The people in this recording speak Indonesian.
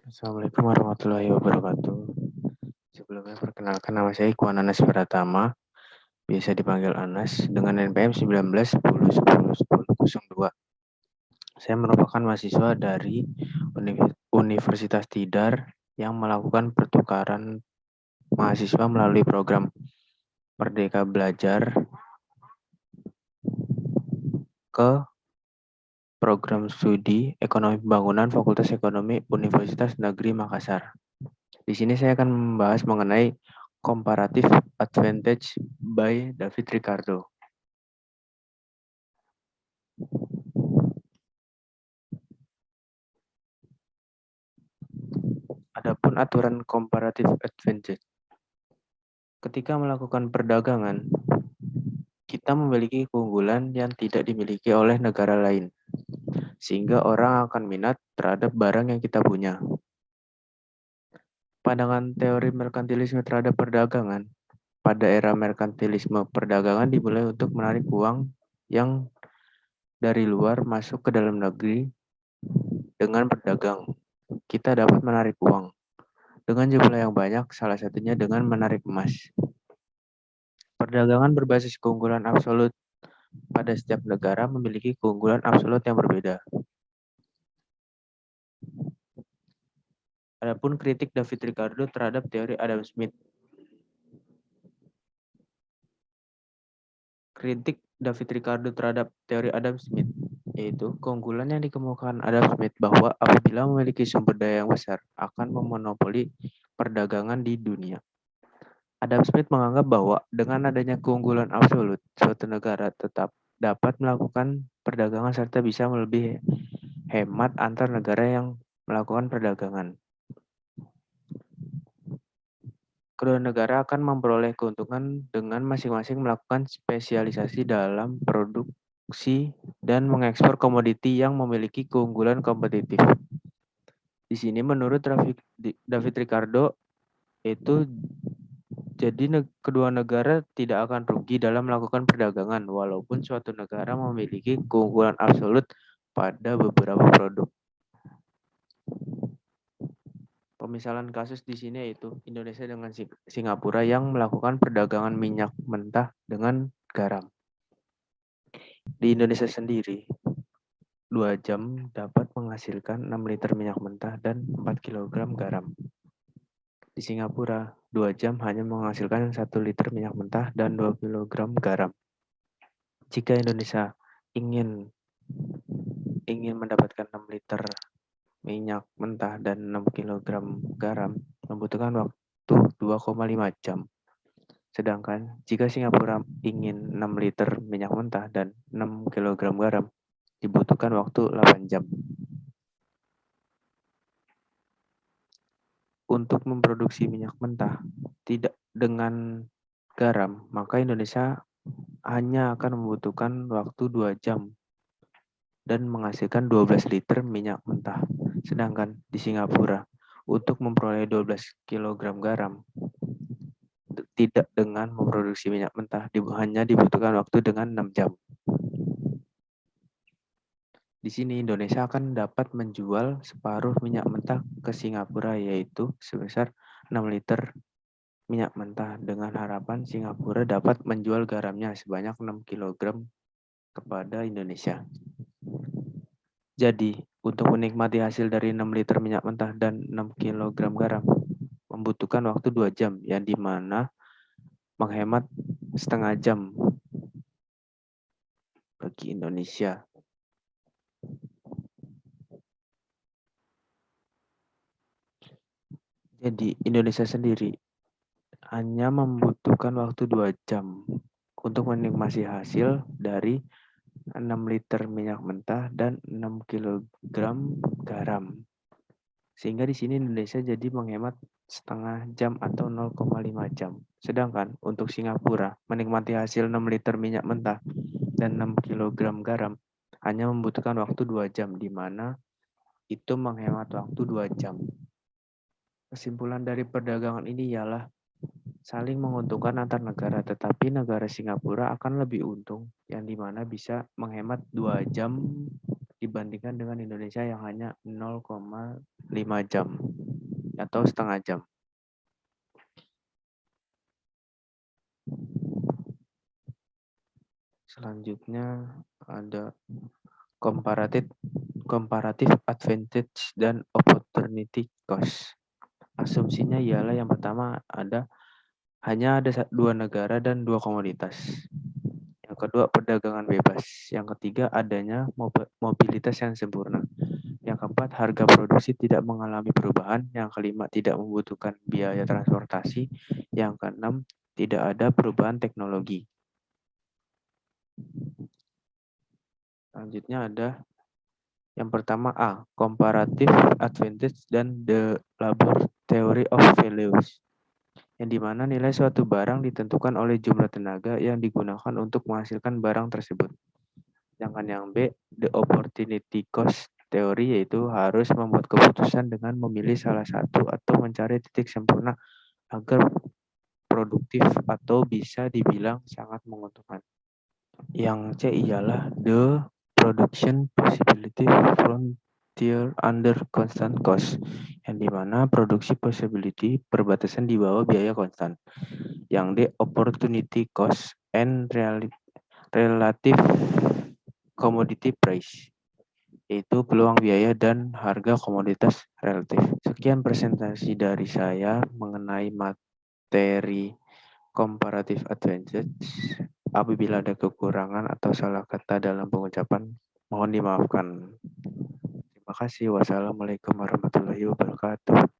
Assalamualaikum warahmatullahi wabarakatuh. Sebelumnya perkenalkan nama saya Ikhwan Anas Pratama, biasa dipanggil Anas, dengan NPM 19 10 10 10 02. Saya merupakan mahasiswa dari Universitas Tidar yang melakukan pertukaran mahasiswa melalui program Merdeka Belajar ke program studi Ekonomi Pembangunan Fakultas Ekonomi Universitas Negeri Makassar. Di sini saya akan membahas mengenai Comparative Advantage by David Ricardo. Adapun aturan comparative advantage. Ketika melakukan perdagangan, kita memiliki keunggulan yang tidak dimiliki oleh negara lain, sehingga orang akan minat terhadap barang yang kita punya. Pandangan teori merkantilisme terhadap perdagangan. Pada era merkantilisme, perdagangan dimulai untuk menarik uang yang dari luar masuk ke dalam negeri. Dengan berdagang, kita dapat menarik uang dengan jumlah yang banyak, salah satunya dengan menarik emas. Perdagangan berbasis keunggulan absolut pada setiap negara memiliki keunggulan absolut yang berbeda. Adapun kritik David Ricardo terhadap teori Adam Smith. Kritik David Ricardo terhadap teori Adam Smith, yaitu keunggulan yang dikemukakan Adam Smith bahwa apabila memiliki sumber daya yang besar akan memonopoli perdagangan di dunia. Adam Smith menganggap bahwa dengan adanya keunggulan absolut, suatu negara tetap dapat melakukan perdagangan serta bisa melebihi hemat antar negara yang melakukan perdagangan. Kedua negara akan memperoleh keuntungan dengan masing-masing melakukan spesialisasi dalam produksi dan mengekspor komoditi yang memiliki keunggulan kompetitif. Di sini menurut David Ricardo itu jadi kedua negara tidak akan rugi dalam melakukan perdagangan walaupun suatu negara memiliki keunggulan absolut pada beberapa produk. Pemisalan kasus di sini yaitu Indonesia dengan Singapura yang melakukan perdagangan minyak mentah dengan garam. Di Indonesia sendiri, 2 jam dapat menghasilkan 6 liter minyak mentah dan 4 kg garam. Di Singapura, 2 jam hanya menghasilkan 1 liter minyak mentah dan 2 kg garam. Jika Indonesia ingin mendapatkan 6 liter minyak mentah dan 6 kg garam, membutuhkan waktu 2,5 jam. Sedangkan jika Singapura ingin 6 liter minyak mentah dan 6 kg garam, dibutuhkan waktu 8 jam. Untuk memproduksi minyak mentah tidak dengan garam, maka Indonesia hanya akan membutuhkan waktu 2 jam dan menghasilkan 12 liter minyak mentah. Sedangkan di Singapura, untuk memperoleh 12 kg garam, tidak dengan memproduksi minyak mentah, hanya dibutuhkan waktu dengan 6 jam. Di sini Indonesia akan dapat menjual separuh minyak mentah ke Singapura, yaitu sebesar 6 liter minyak mentah, dengan harapan Singapura dapat menjual garamnya sebanyak 6 kg kepada Indonesia. Jadi, untuk menikmati hasil dari 6 liter minyak mentah dan 6 kg garam, membutuhkan waktu 2 jam, yang dimana menghemat setengah jam bagi Indonesia. Jadi, Indonesia sendiri hanya membutuhkan waktu 2 jam untuk menikmati hasil dari 6 liter minyak mentah dan 6 kg garam. Sehingga di sini Indonesia jadi menghemat setengah jam atau 0,5 jam. Sedangkan untuk Singapura menikmati hasil 6 liter minyak mentah dan 6 kg garam hanya membutuhkan waktu 2 jam, di mana itu menghemat waktu 2 jam. Kesimpulan dari perdagangan ini ialah saling menguntungkan antar negara, tetapi negara Singapura akan lebih untung, yang dimana bisa menghemat 2 jam dibandingkan dengan Indonesia yang hanya 0,5 jam atau setengah jam. Selanjutnya ada comparative advantage dan opportunity cost. Asumsinya ialah yang pertama hanya ada dua negara dan dua komoditas. Yang kedua, perdagangan bebas. Yang ketiga, adanya mobilitas yang sempurna. Yang keempat, harga produksi tidak mengalami perubahan. Yang kelima, tidak membutuhkan biaya transportasi. Yang keenam, tidak ada perubahan teknologi. Selanjutnya ada yang pertama A, comparative advantage dan the labor theory of values. Yang dimana nilai suatu barang ditentukan oleh jumlah tenaga yang digunakan untuk menghasilkan barang tersebut. Sedangkan yang B, the opportunity cost theory, yaitu harus membuat keputusan dengan memilih salah satu atau mencari titik sempurna agar produktif atau bisa dibilang sangat menguntungkan. Yang C ialah the production possibility frontier under constant cost, yang dimana produksi possibility perbatasan di bawah biaya konstan. Yang D, opportunity cost and relative commodity price, yaitu peluang biaya dan harga komoditas relatif. Sekian presentasi dari saya mengenai materi comparative advantage. Apabila ada kekurangan atau salah kata dalam pengucapan, mohon dimaafkan. Terima kasih. Wassalamualaikum warahmatullahi wabarakatuh.